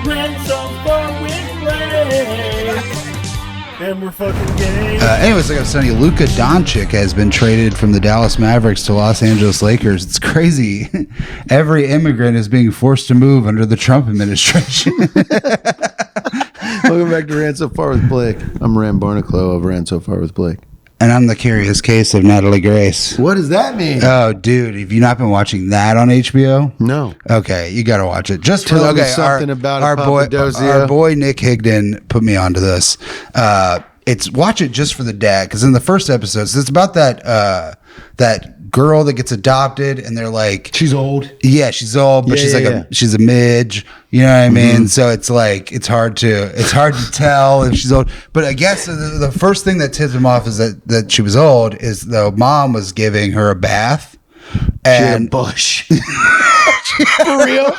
Ran so far with Blake. And we're fucking gay. Anyways, like I was telling you, Luka Doncic has been traded from the Dallas Mavericks to Los Angeles Lakers. It's crazy. Every immigrant is being forced to move under the Trump administration. Welcome back to Ran So Far with Blake. I'm Ran Barnaclough of Ran So Far with Blake. And I'm the Curious Case of Natalie Grace. What does that mean? Oh, dude, have you not been watching that on HBO? No. Okay, you got to watch it. Just Tell for me something about our Papadozio. Our boy Nick Higdon put me onto this. Watch it just for the dad, because in the first episode, it's about that girl that gets adopted, and they're like, She's old. yeah, she's old, but she's a midge. You know what I mean? So it's like it's hard to tell if she's old. But I guess the first thing that tipped him off is that she was old is the mom was giving her a bath, and Bush. For real?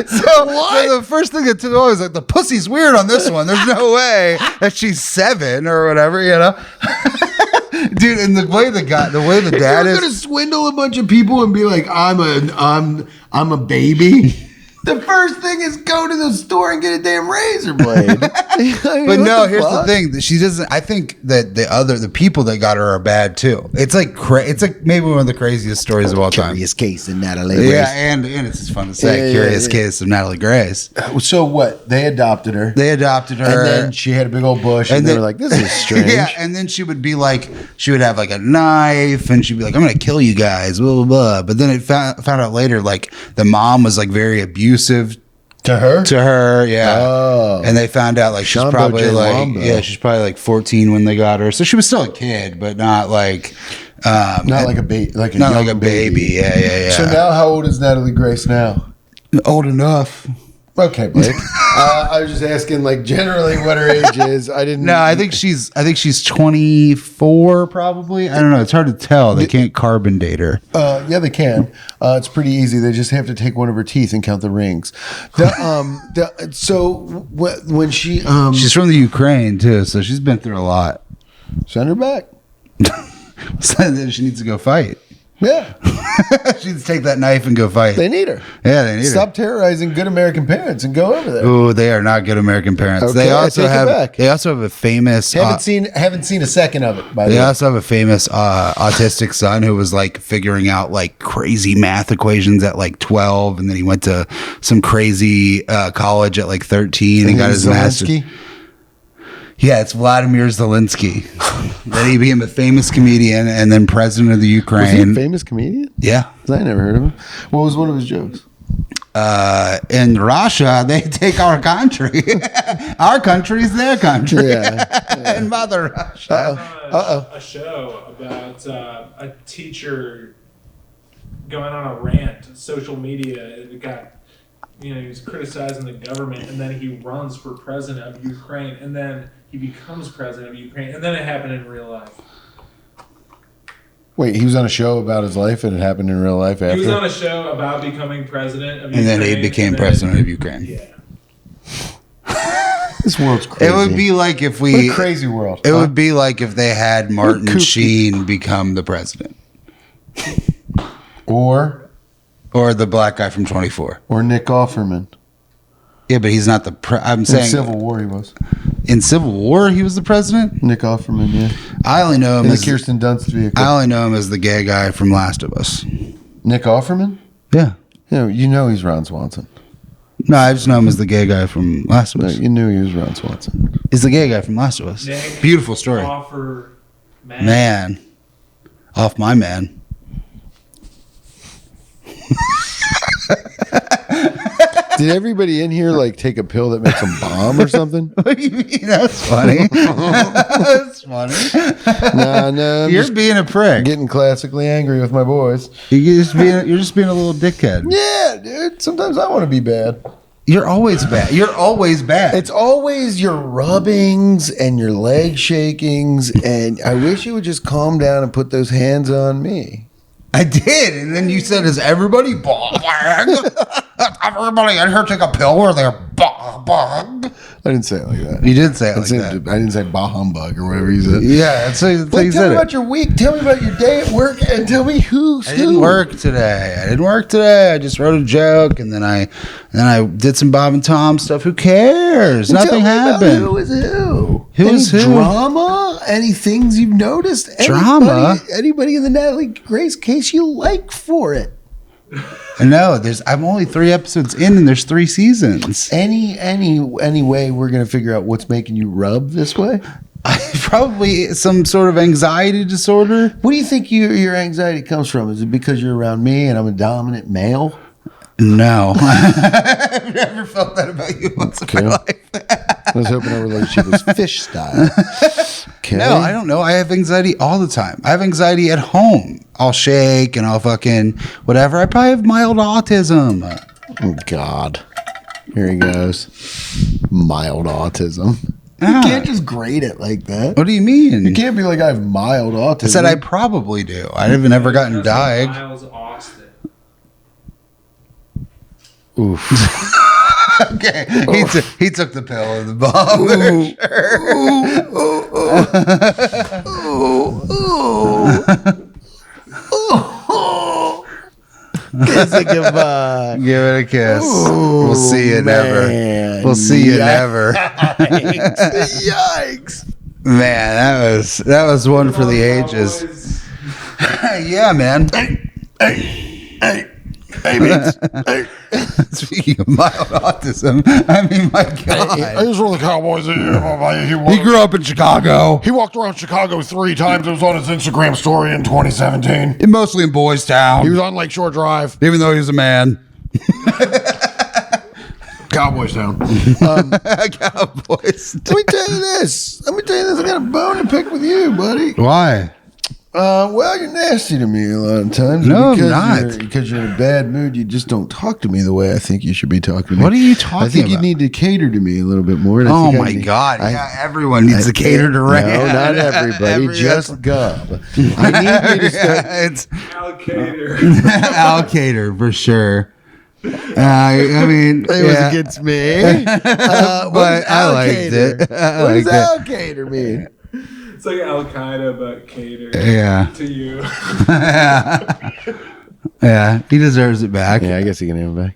So the first thing that tipped him off is like the pussy's weird on this one. There's no way that she's 7 or whatever, you know. Dude, and the way the dad You're is gonna swindle a bunch of people and be like, I'm a baby. The first thing is go to the store and get a damn razor blade. But no, here's the thing: that she doesn't. I think that the people that got her are bad too. It's like it's like maybe one of the craziest stories of all time. Curious Case of Natalie Grace. Yeah, and it's just fun to say. Yeah, Curious Case of Natalie Grace. So what? They adopted her. They adopted her, And then she had a big old bush, and they were like, "This is strange." Yeah, and then she would be like, she would have like a knife, and she'd be like, "I'm gonna kill you guys," blah blah blah. But then it found out later, like the mom was like very abusive To her, yeah. Oh. And they found out like she's Shambo probably J. like Wombo. she's probably like 14 when they got her, so she was still a kid, but not like not like a baby, like a not young like a baby. Yeah. So now, how old is Natalie Grace now? Old enough. Okay, Blake. I was just asking, like, generally what her age is. I didn't. No, I think she's 24 probably. I don't know. It's hard to tell. They can't carbon date her. Yeah, they can. It's pretty easy. They just have to take one of her teeth and count the rings. When she She's from the Ukraine too, so she's been through a lot. send her back. So then she needs to go fight. Yeah, She needs to take that knife and go fight. they need her. Yeah, they need her. Stop terrorizing good American parents and go over there. Oh, they are not good American parents. Okay, they I also take it back. have a famous Haven't seen a second of it. By the they way, also have a famous autistic son who was like figuring out like crazy math equations at like 12, and then he went to some crazy college at like 13 and got his master's. Zelensky? Yeah, it's Vladimir Zelensky. Then he became a famous comedian and then president of the Was he a Ukraine. famous comedian? Yeah. 'Cause I never heard of him. What was one of his jokes? In Russia, they take our country. Our country's their country. Yeah. And Mother Russia. Uh-oh. A show about a teacher going on a rant, social media. It got, he was criticizing the government, and then he runs for president of Ukraine, and then he becomes president of Ukraine, and then it happened in real life. Wait, he was on a show about his life, and it happened in real life after. He was on a show about becoming president of And Ukraine. then he became and then- president of Ukraine. Yeah. This world's crazy. It would be like if what we. a crazy world. It would be like if they had Martin Coop- Sheen become the president, or or the black guy from 24. Nick Offerman. Yeah, but he's not the. I'm In saying Civil War, he was in Civil War he was the president. Nick Offerman. Yeah, I only know him in the as Kirsten Dunst vehicle. I only know him as the gay guy from Last of Us. Nick Offerman. Yeah. Yeah, you know he's Ron Swanson. No, I just know him as the gay guy from Last of No, Us. you knew he was Ron Swanson. He's the gay guy from Last of Us. Nick Beautiful story. Offer Man. Off my man. Did everybody in here like take a pill that makes them bomb or something? What do you mean? That's funny. That's funny. No, I'm You're just being a prick. getting classically angry with my boys. You're just being a little dickhead. Yeah, dude. Sometimes I want to be bad. You're always bad. You're always bad. It's always your rubbings and your leg shakings, and I wish you would just calm down and put those hands on me. I did, and then you said, "Is everybody bad? Everybody in here take a pill where they're bad?" humbug. I didn't say it like that. You did say it I like said- that. I didn't say bah humbug or whatever you said. Yeah, that's how you Tell me said about it. your week. Tell me about your day at work, and tell me who's I didn't work today. I just wrote a joke, and then I did some Bob and Tom stuff. Who cares? Tell Nothing me about happened. Who is who? Who Any is who? drama? Any things you've noticed? Drama? Anybody in the Natalie Grace case you like for it? No, I'm only 3 episodes in, and there's 3 seasons. Any way we're gonna figure out what's making you rub this way? Probably some sort of anxiety disorder. What do you think your anxiety comes from? Is it because you're around me and I'm a dominant male? No, I've never felt that about you once in my life. I was hoping our relationship was fish style. Okay. No, I don't know. I have anxiety all the time. I have anxiety at home. I'll shake and I'll fucking whatever. I probably have mild autism. Oh, God. Here he goes. Mild autism. Ah. You can't just grade it like that. What do you mean? You can't be like, I have mild autism. I said I probably do. I haven't never gotten That's diagnosed. Miles Austin. Oof. Okay, he took the pill and the bomb. Kiss it goodbye. Give it a kiss. Ooh, We'll see you never. man. We'll see you Yikes. never. Yikes. Man, that was one for the ages. Boys. Yeah, man. Hey, Vince. Hey. Speaking of mild autism, I mean, my God. Here's where the Cowboys He grew up in Chicago, He walked around Chicago 3 times. It was on his Instagram story in 2017. mostly in Boys Town, He was on Lakeshore Drive, even though he was a man. Cowboys Town. Cowboys. Let me tell you this. I got a bone to pick with you, buddy. Why? Well, you're nasty to me a lot of times. No, I'm because not. Because you're in a bad mood, you just don't talk to me the way I think you should be talking to me. What are you talking I think you about? need to cater to me a little bit more. and I Oh think I my need- God! I- Yeah, everyone needs to cater to Ray. No, not everybody. just Gub. I need you to start. It's Allocator. Allocator for sure. I mean, It was yeah. against me. But I liked it. I What does liked allocator mean? It's like Al Qaeda, but cater Yeah. to you. Yeah, he deserves it back. Yeah, I guess you can have it back.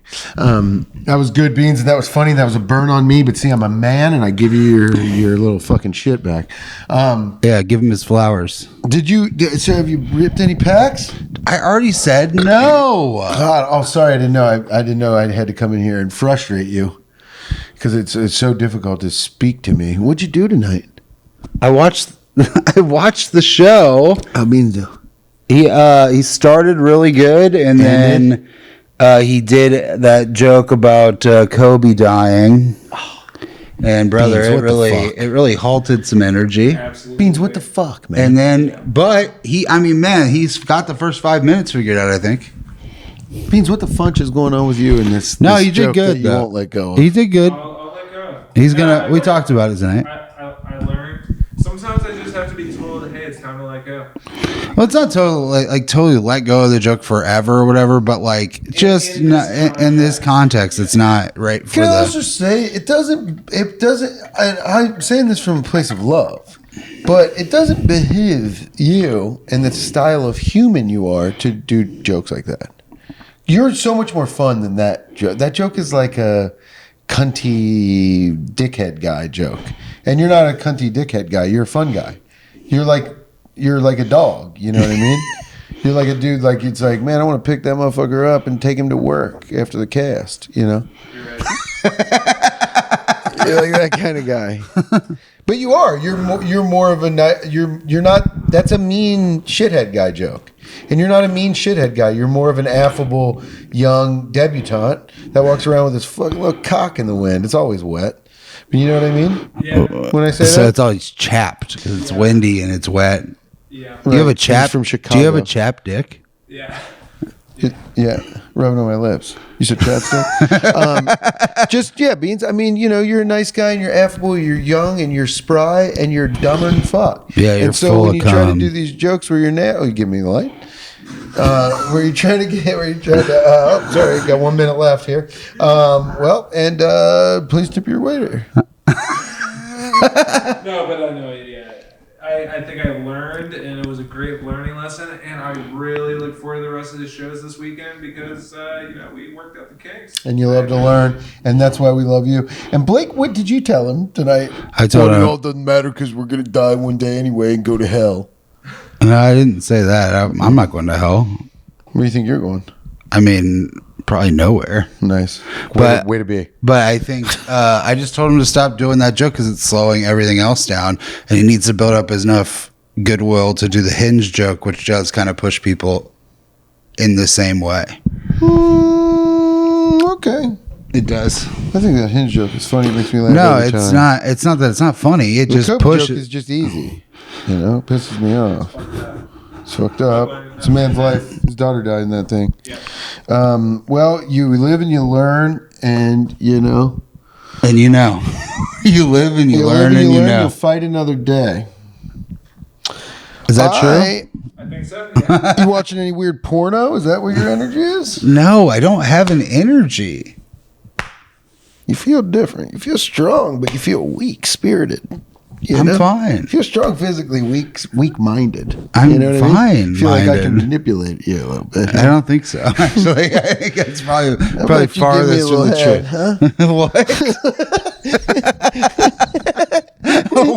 That was good, Beans, and that was funny. That was a burn on me, but see, I'm a man, and I give you your little fucking shit back. Yeah, give him his flowers. So have you ripped any packs? I already said no. God, oh, sorry, I didn't know. I didn't know I had to come in here and frustrate you because it's so difficult to speak to me. What'd you do tonight? I watched the show. I mean, He started really good, and then he did that joke about Kobe dying. And brother, Beans, what the fuck? it really halted some energy. Absolutely. Beans, what the fuck, man? And then, but he's got the first 5 minutes figured out. I think. Beans, what the funch is going on with you in this? No, this you did joke good. that You though. won't let go of. He did good. I'll let go. He's Yeah, gonna. I We learned- talked about it tonight. I learned. Sometimes I just have to be told, hey, it's time to let go. Well, it's not totally like totally let go of the joke forever or whatever, but like just in not, this in this context, it's not right for Can I the. also say it doesn't, and I'm saying this from a place of love, but it doesn't behoove you and the style of human you are to do jokes like that. You're so much more fun than that joke. That joke is like a cunty dickhead guy joke. And you're not a cunty dickhead guy. You're a fun guy. You're like a dog. You know what I mean? You're like a dude. Like it's like, man, I want to pick that motherfucker up and take him to work after the cast. You know? You're right. You're like that kind of guy. But you are. You're more of a. You're not. That's a mean shithead guy joke. And you're not a mean shithead guy. You're more of an affable young debutante that walks around with his fucking little cock in the wind. It's always wet. But you know what I mean? Yeah. When I say So that? it's always chapped because it's windy and it's wet. Yeah. Do you have a Right. chap He's from Do you have a Chicago. chap dick? Yeah. Yeah, rubbing on my lips. You said chapstick? Just, yeah, Beans. I mean, you know, you're a nice guy and you're affable, you're young and you're spry and you're dumber than fuck. Yeah, you're and so full when of you try to cum. do these jokes where you're now, you give me the light. Were you trying to get? Were you trying to? Oh, sorry, got 1 minute left here. Well, and please tip your waiter. No, but I know, yeah. I think I learned, and it was a great learning lesson, and I really look forward to the rest of the shows this weekend because, we worked out the kinks. And you love to learn, and that's why we love you. And Blake, what did you tell him tonight? I told It him. all doesn't matter because we're gonna die one day anyway and go to hell. No, I didn't say that. I'm not going to hell. Where do you think you're going? I mean, probably nowhere. Nice. But- way to be. But I think I just told him to stop doing that joke because it's slowing everything else down, and he needs to build up enough goodwill to do the hinge joke, which does kind of push people in the same way. Okay. It does. I think that hinge joke is funny. It makes me laugh. No, every it's time. not. It's not that it's not funny. It The just Coke joke pushes. is just easy. You know, it pisses me off. It's fucked up. It's a man's life. His daughter died in that thing. Yeah. Well, you live and you learn, and you know. And you know, you live and you learn and you know. You'll fight another day. Is that true? I think so. Yeah. You watching any weird porno? Is that where your energy is? No, I don't have an energy. You feel different. You feel strong, but you feel weak spirited. You I'm know? fine. You feel strong physically, weak minded. I'm you know what I mean? I feel like I can fine-minded. manipulate you a little bit. I don't think so. Actually, I think that's probably if you give me a farthest from the little head, truth.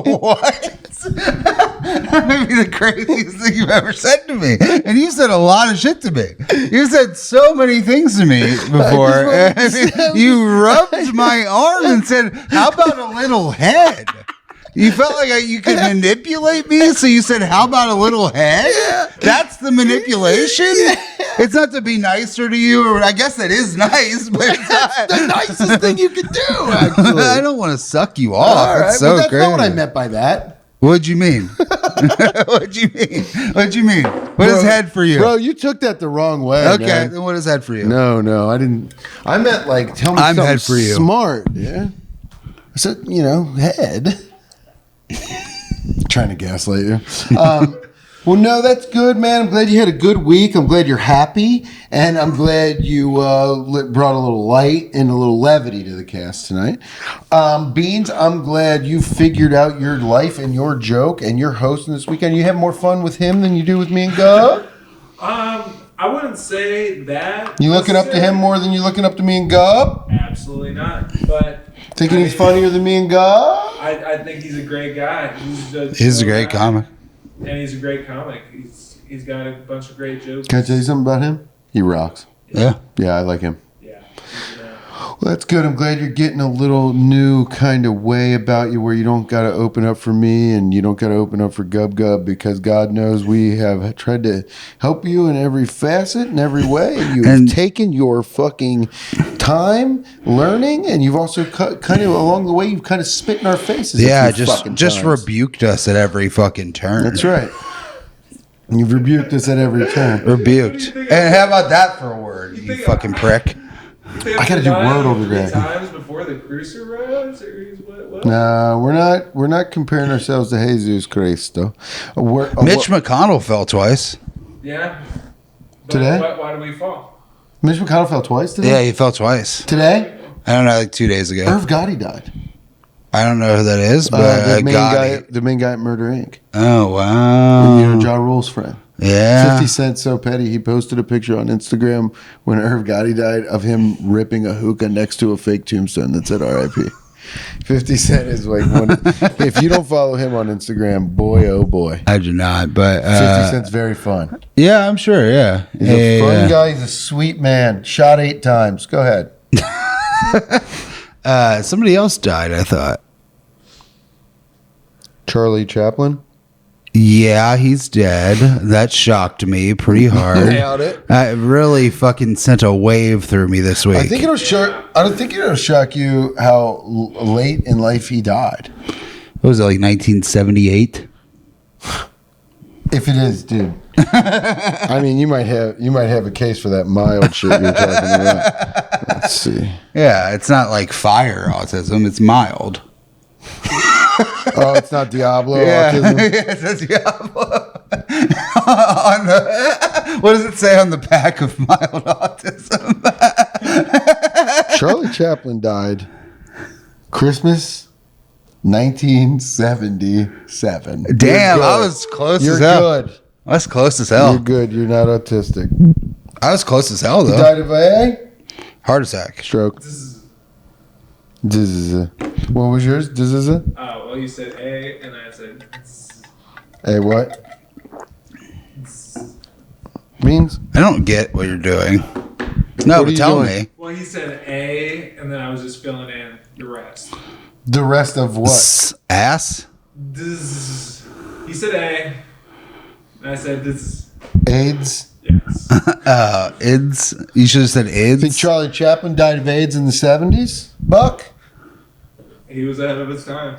What? What? That may be the craziest thing you've ever said to me. And you said a lot of shit to me. You said so many things to me before. wanted to say- You rubbed my arm and said, "How about a little head?" You felt like you could manipulate me, so you said, "How about a little head?" That's the manipulation. It's not to be nicer to you, or I guess that is nice, but it's not. the nicest thing you could do, actually. I don't want to suck you off. All right, That's so well, that's crazy. not what I meant by that. What'd you mean? What'd you mean? What'd you mean? What is head for you? Bro, you took that the wrong way. Okay, man. then what is head for you? No, I didn't. I meant like tell me I'm something head for you. smart. Yeah. I said, head. Trying to gaslight you. Well, no, that's good, man. I'm glad you had a good week. I'm glad you're happy, and I'm glad you brought a little light and a little levity to the cast tonight. Beans, I'm glad you figured out your life and your joke, and you're hosting this weekend. You have more fun with him than you do with me and Gub. I wouldn't say that. You looking up to him more than you looking up to me and Gub? Absolutely not. But Thinking he's funnier than me and Gub? I think he's a great guy. He's a great comic. and he's a great comic. He's got a bunch of great jokes. Can I tell you something about him? He rocks. Yeah. Yeah, I like him. Yeah. Well, that's good. I'm glad you're getting a little new kind of way about you where you don't got to open up for me and you don't got to open up for Gub Gub because God knows we have tried to help you in every facet and every way. And you've taken your fucking time learning and you've also kind of along the way, you've kind of spit in our faces. Yeah, a few fucking just times. rebuked us at every fucking turn. That's right. You've rebuked us at every turn. Rebuked. And how about that for a word, you fucking prick? I gotta do word over there. Times before the Cruiser rose, or what? No, we're not comparing ourselves to Jesus Cristo. Mitch McConnell fell twice. Yeah. But Today? Why do we fall? Mitch McConnell fell twice today. Yeah, he fell twice. Today, I don't know, like 2 days ago. Irv Gotti died. I don't know who that is, but the main Gotti. guy, the main guy at Murder Inc. Oh, wow. You know, Ja Rule's friend. Yeah. 50 Cent so petty. He posted a picture on Instagram when Irv Gotti died of him ripping a hookah next to a fake tombstone that said R.I.P. 50 Cent is like one. If you don't follow him on Instagram, boy, oh boy. I do not, but 50 Cent's very fun. yeah, I'm sure. Yeah, He's a fun guy. He's a sweet man. Shot 8 times. Go ahead. Somebody else died, I thought. Charlie Chaplin. Yeah, he's dead. That shocked me pretty hard. Nailed it. It really fucking sent a wave through me this week. I think it'll shock. I don't think it'll shock you how late in life he died. What was it, like 1978? If it is, dude. I mean, you might have a case for that mild shit you're talking about. Let's see. Yeah, it's not like fire autism. It's mild. Oh, it's not Diablo Yeah, autism. it's a Diablo on the, what does it say on the back of mild autism? Charlie Chaplin died Christmas 1977. Damn, You're I good. was close You're as hell. good. I was close as You're hell. good. You're not autistic. I was close as hell You though. died of a Heart attack. stroke. What was yours? Well, you said A, and I said. Hey, what? Means? I don't get what you're doing. No, What are but you tell doing? me. Well, he said A, and then I was just filling in the rest. The rest of what? Ass? Zzz. He said A, and I said this. AIDS? Yes. Ids? You should have said Think ids. Charlie Chaplin died of AIDS in the 70s? Buck? He was ahead of his time.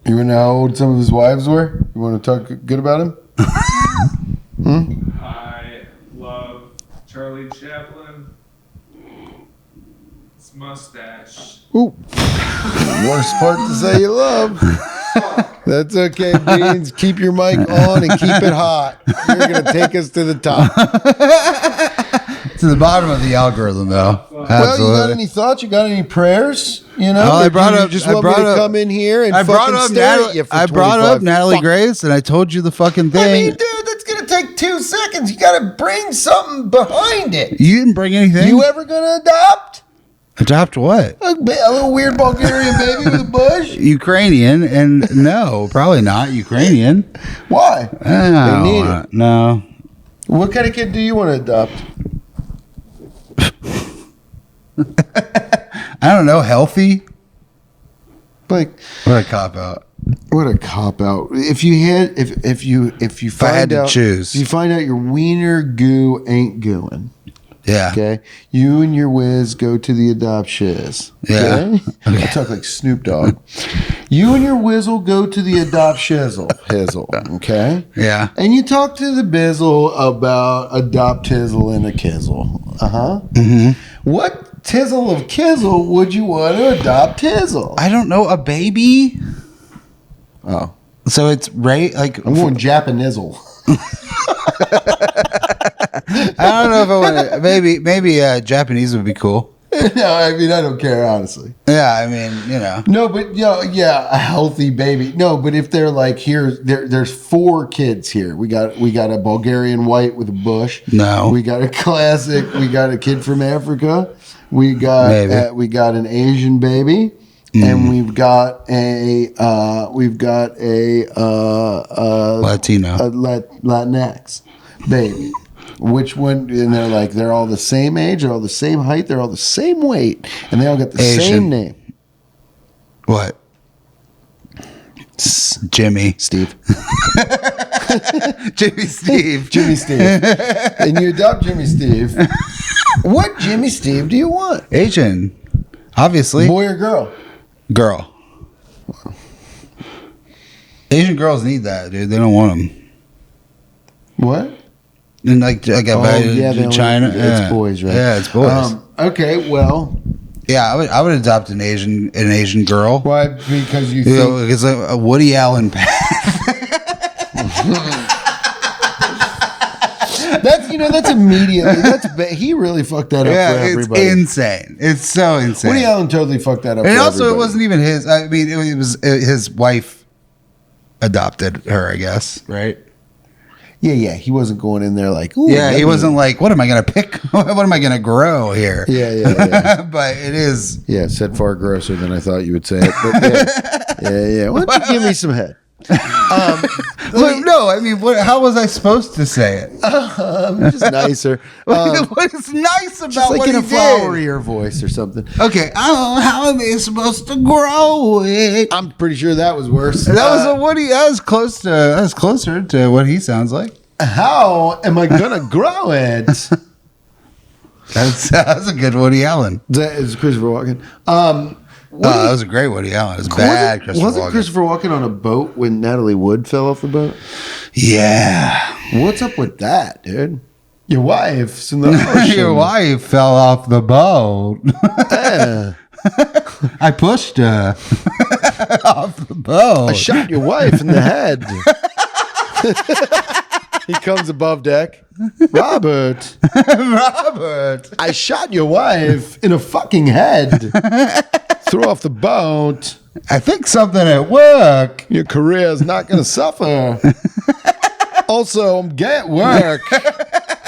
You wanna know how old some of his wives were? You want to talk good about him? I love Charlie Chaplin. His mustache. Ooh. Worst part to say you love. That's okay, Beans. Keep your mic on and keep it hot. You're going to take us to the top. To the bottom of the algorithm, though. Well, you got Absolutely. any thoughts? You got any prayers? You know, Oh, I Or brought you up- just I want me brought to up- come in here and I brought fucking up stare Natalie. at you for I brought up 25 Natalie fuck- Grace, and I told you the fucking thing. I mean, dude, that's gonna take 2 seconds. You gotta bring something behind it. You didn't bring anything. You ever gonna adopt Adopt what? a little weird Bulgarian baby with a bush? Ukrainian, and no, probably not Ukrainian. Why? Oh, need it. No. What kind of kid do you want to adopt? I don't know. Healthy? Like, What a cop out. what a cop out! If you had, if you If I had find to out, choose. if you find out your wiener goo ain't gooing. Yeah. Okay, you and your whiz go to the adopt shiz. Yeah. Okay? I talk like Snoop Dogg. You and your whizzle go to the adopt shizzle. Hizzle. Okay. Yeah. And you talk to the bizzle about adopt tizzle and a kizzle. Uh huh. Mm-hmm. What tizzle of kizzle would you want to adopt tizzle? I don't know. A baby? Oh, So it's right? Like, I'm going Japanizzle. I don't know if I want to. Maybe Japanese would be cool. No, I mean I don't care honestly. Yeah. I mean, you know. No, but yeah, a healthy baby. No, but if they're like there's 4 kids here. We got a Bulgarian white with a bush. No. We got a classic. We got a kid from Africa. We got Maybe. an Asian baby, and we've got a Latino. Latinx baby. Which one? And they're like they're all the same age, they're all the same height, they're all the same weight, and they all got the Asian. same name. What? Jimmy. Steve. Jimmy Steve. Jimmy Steve. And you adopt Jimmy Steve. What Jimmy Steve do you want? Asian. Obviously. Boy or girl? Girl. Asian girls need that, dude. They don't want them. What? And like they in only- China. It's boys, right? Yeah, it's boys. Okay, well, Yeah, I would adopt an Asian girl. why? Because you You think know, it's like a Woody Allen path. that's immediately he really fucked that up for Yeah, it's everybody. insane. It's so insane. Woody Allen totally fucked that up. And for also, everybody. it wasn't even his. I mean, it was his wife adopted her, I guess. Right? Yeah. He wasn't going in there like, ooh, Yeah, let he me- wasn't like, what am I going to pick? What am I going to grow here? Yeah. But it is. Yeah, it said far grosser than I thought you would say it. But yeah. Why don't you give me some head? Well, no, I mean, how was I supposed to say it? Just nicer. What is nice about Just like what in he a did? flowerier voice or something. Okay, how am I supposed to grow it? I'm pretty sure that was worse. That was a Woody. That was closer to what he sounds like. How am I gonna grow it? That's a good Woody Allen. That is Christopher Walken. That was a great Woody Allen. It was bad. Wasn't Walken. Christopher Walken on a boat when Natalie Wood fell off the boat? Yeah. What's up with that, dude? Your wife's in the ocean. Your wife fell off the boat. I pushed her off the boat. I shot your wife in the head. He comes above deck. Robert, Robert. I shot your wife in a fucking head. Threw off the boat. I think something at work. Your career is not going to suffer. Also, I'm gay at work.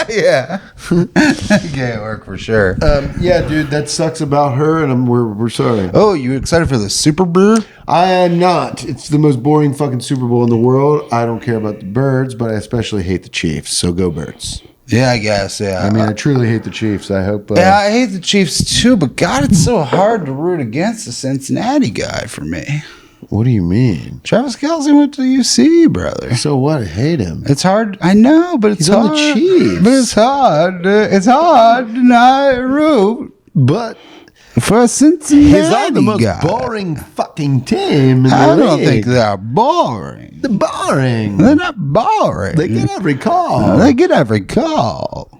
Yeah. Gay at work for sure. Yeah, dude, that sucks about her, and we're sorry. Oh, you excited for the Super Bowl? I am not. It's the most boring fucking Super Bowl in the world. I don't care about the Birds, but I especially hate the Chiefs. So go Birds. Yeah, I guess. Yeah. I mean, I truly hate the Chiefs. I hope. Yeah, I hate the Chiefs too, but God, it's so hard to root against the Cincinnati guy for me. What do you mean? Travis Kelce went to UC, brother. So what? I hate him. It's hard. I know, but it's He's on hard. the Chiefs. But it's hard. It's hard to not root But for a Cincinnati he's on the most guy. boring fucking team in the I don't league. think they're boring. They're boring. They're not boring. They get every call. They get every call,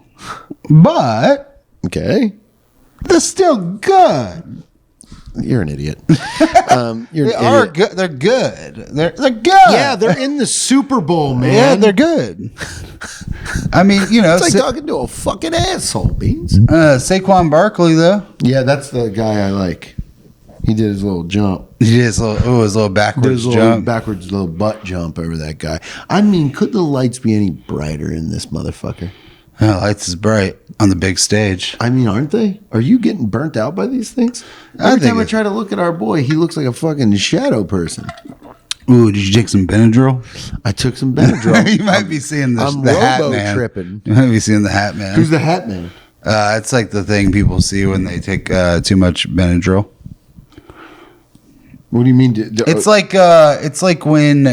but Okay. they're still good. You're an idiot. You're They an are idiot. good. They're good. They're good. Yeah, they're in the Super Bowl, man. Yeah, they're good. I mean, you know, It's like talking to a fucking asshole, Beans. Saquon Barkley though. Yeah, that's the guy I like. He did his little jump. He did his little Did backwards his little jump. backwards little butt jump over that guy. I mean, could the lights be any brighter in this motherfucker? Oh, lights is bright on the big stage. I mean, aren't they? Are you getting burnt out by these things? I Every think time I it- try to look at our boy, he looks like a fucking shadow person. Ooh, did you take some Benadryl? I took some Benadryl. You might be seeing the I'm Hat robo Man. tripping. You might be seeing the Hat Man. Who's the Hat Man? It's like the thing people see when they take too much Benadryl. What do you mean? It's like when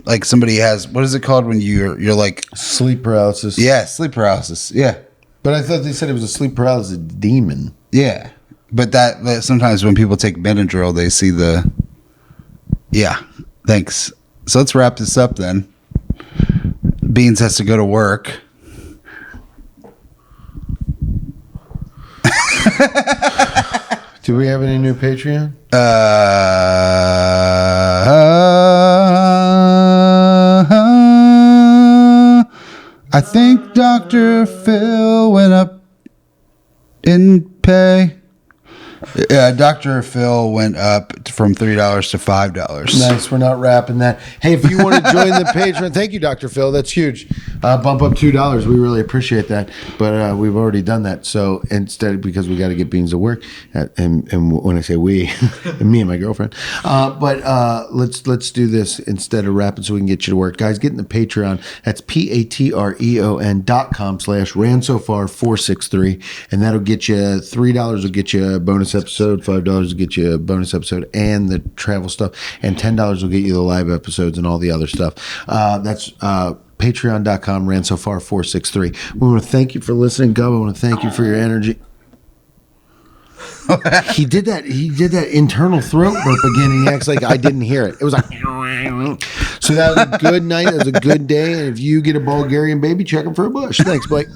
like somebody has, what is it called when you're like, sleep paralysis. yeah, sleep paralysis. Yeah. But I thought they said it was a sleep paralysis demon. Yeah. But that sometimes when people take Benadryl, they see the, yeah, thanks. So let's wrap this up then. Beans has to go to work. Do we have any new Patreon? I think Dr. Phil went up in pay. Yeah, Dr. Phil went up from $3 to $5. Nice. We're not wrapping that. Hey, if you want to join the Patreon, thank you, Dr. Phil. That's huge. Bump up $2. We really appreciate that. But we've already done that. So instead, because we got to get Beans to work, and when I say we, me and my girlfriend. But let's do this instead of wrapping so we can get you to work. Guys, get in the Patreon. That's patreon.com/ransofar463. And that'll get you $3 will get you a bonus episode, $5 will get you a bonus episode and the travel stuff, and $10 will get you the live episodes and all the other stuff. That's patreon.com/ransofar463. We want to thank you for listening, Gub. I want to thank you for your energy. He did that internal throat burp again, and he acts like I didn't hear it. It was like, so that was a good night. That was a good day. And if you get a Bulgarian baby, check him for a bush. Thanks, Blake.